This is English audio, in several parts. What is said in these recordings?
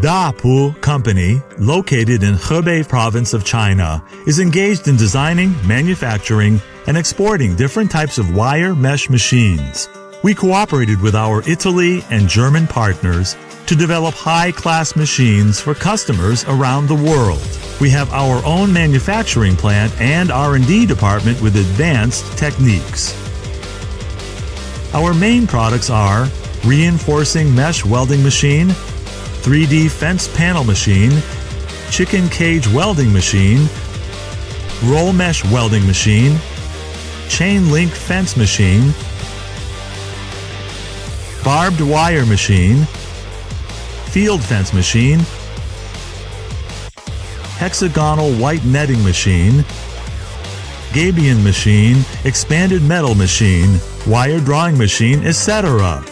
DAPU Company, located in Hebei province of China, is engaged in designing, manufacturing, and exporting different types of wire mesh machines. We cooperated with our Italy and German partners to develop high-class machines for customers around the world. We have our own manufacturing plant and R&D department with advanced techniques. Our main products are reinforcing mesh welding machine, 3D fence panel machine, chicken cage welding machine, roll mesh welding machine, chain link fence machine, barbed wire machine, field fence machine, hexagonal white netting machine, gabion machine, expanded metal machine, wire drawing machine, etc.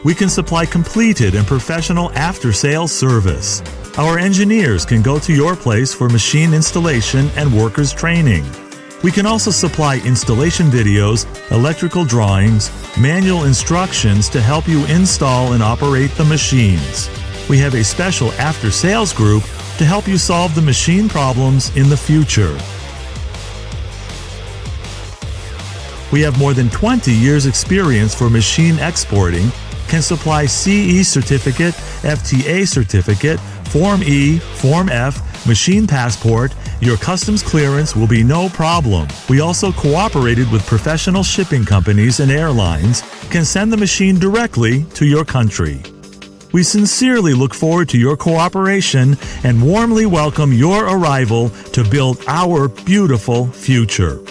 We can supply completed and professional after-sales service. Our engineers can go to your place for machine installation and workers training. We can also supply installation videos, electrical drawings, manual instructions to help you install and operate the machines. We have a special after-sales group to help you solve the machine problems in the future. We have more than 20 years experience for machine exporting, can supply CE certificate, FTA certificate, Form E, Form F, machine passport. Your customs clearance will be no problem. We also cooperated with professional shipping companies and airlines, can send the machine directly to your country. We sincerely look forward to your cooperation and warmly welcome your arrival to build our beautiful future.